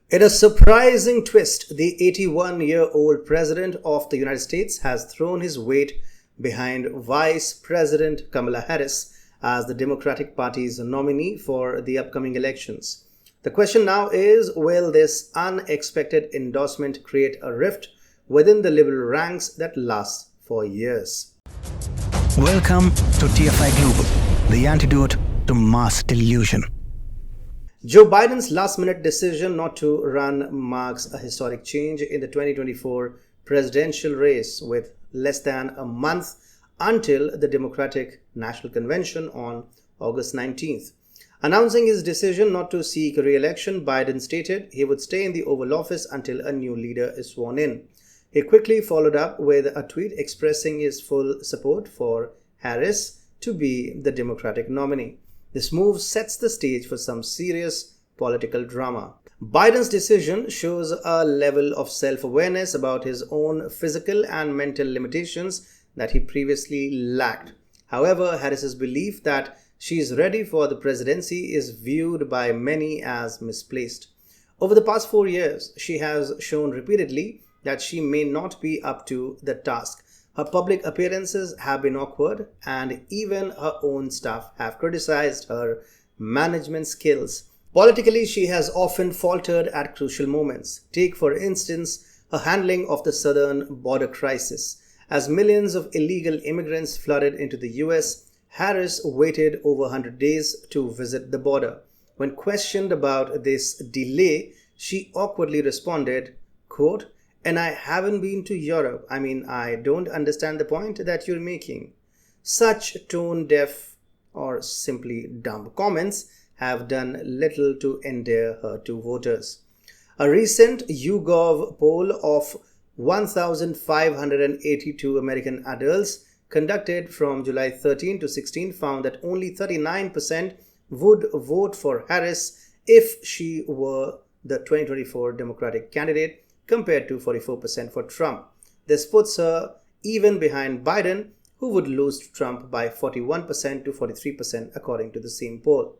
In a surprising twist, the 81-year-old president of the United States has thrown his weight behind Vice President Kamala Harris as the Democratic Party's nominee for the upcoming elections. The question now is, will this unexpected endorsement create a rift within the liberal ranks that lasts for years? Welcome to TFI Global, the antidote to mass delusion. Joe Biden's last-minute decision not to run marks a historic change in the 2024 presidential race, with less than a month until the Democratic National Convention on August 19th. Announcing his decision not to seek re-election, Biden stated he would stay in the Oval Office until a new leader is sworn in. He quickly followed up with a tweet expressing his full support for Harris to be the Democratic nominee. This move sets the stage for some serious political drama. Biden's decision shows a level of self-awareness about his own physical and mental limitations that he previously lacked. However, Harris's belief that she is ready for the presidency is viewed by many as misplaced. Over the past 4 years, she has shown repeatedly that she may not be up to the task. Her public appearances have been awkward, and even her own staff have criticized her management skills. Politically, she has often faltered at crucial moments. Take, for instance, her handling of the southern border crisis. As millions of illegal immigrants flooded into the US, Harris waited over 100 days to visit the border. When questioned about this delay, she awkwardly responded, quote, "And I haven't been to Europe. I don't understand the point that you're making." Such tone-deaf or simply dumb comments have done little to endear her to voters. A recent YouGov poll of 1,582 American adults conducted from July 13 to 16 found that only 39% would vote for Harris if she were the 2024 Democratic candidate, compared to 44% for Trump. This puts her even behind Biden, who would lose to Trump by 41% to 43% according to the same poll.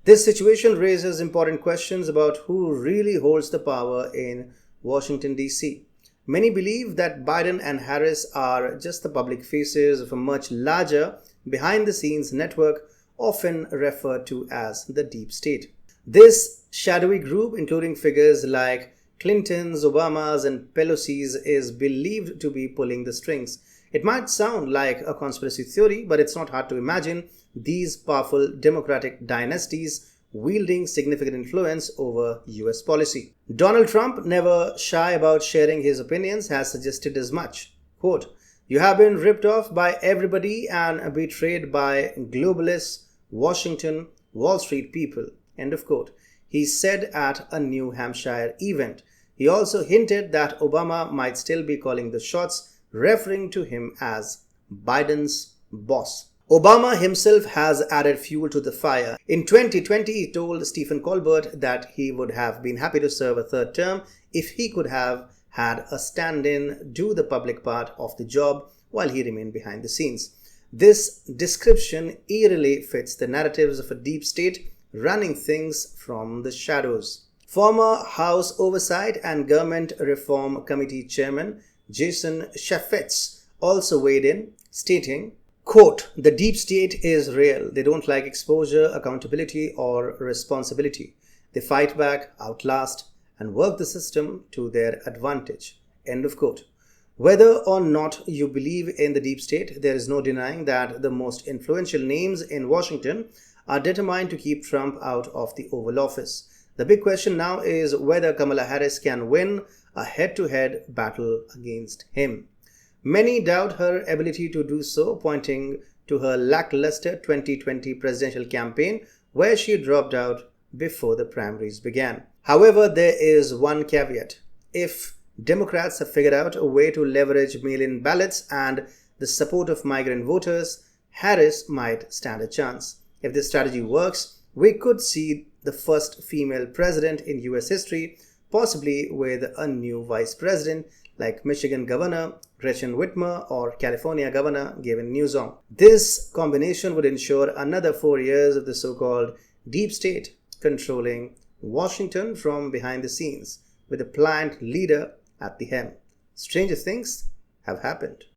This situation raises important questions about who really holds the power in Washington, D.C. Many believe that Biden and Harris are just the public faces of a much larger, behind-the-scenes network, often referred to as the deep state. This shadowy group, including figures like Clinton's, Obama's, and Pelosi's, is believed to be pulling the strings. It might sound like a conspiracy theory, but it's not hard to imagine these powerful Democratic dynasties wielding significant influence over US policy. Donald Trump, never shy about sharing his opinions, has suggested as much. Quote, "You have been ripped off by everybody and betrayed by globalists, Washington, Wall Street people." End of quote. He said at a New Hampshire event. He also hinted that Obama might still be calling the shots, referring to him as Biden's boss. Obama himself has added fuel to the fire. In 2020, he told Stephen Colbert that he would have been happy to serve a third term if he could have had a stand-in do the public part of the job while he remained behind the scenes. This description eerily fits the narratives of a deep state running things from the shadows. Former House Oversight and Government Reform Committee Chairman Jason Chaffetz also weighed in, stating, quote, "The deep state is real. They don't like exposure, accountability, or responsibility. They fight back, outlast, and work the system to their advantage." End of quote. Whether or not you believe in the deep state, there is no denying that the most influential names in Washington are determined to keep Trump out of the Oval Office. The big question now is whether Kamala Harris can win a head-to-head battle against him. Many doubt her ability to do so, pointing to her lackluster 2020 presidential campaign, where she dropped out before the primaries began. However, there is one caveat. If Democrats have figured out a way to leverage mail-in ballots and the support of migrant voters, Harris might stand a chance. If this strategy works, we could see the first female president in US history, possibly with a new vice president like Michigan Governor Gretchen Whitmer or California Governor Gavin Newsom. This combination would ensure another 4 years of the so-called deep state controlling Washington from behind the scenes, with a pliant leader at the helm. Stranger things have happened.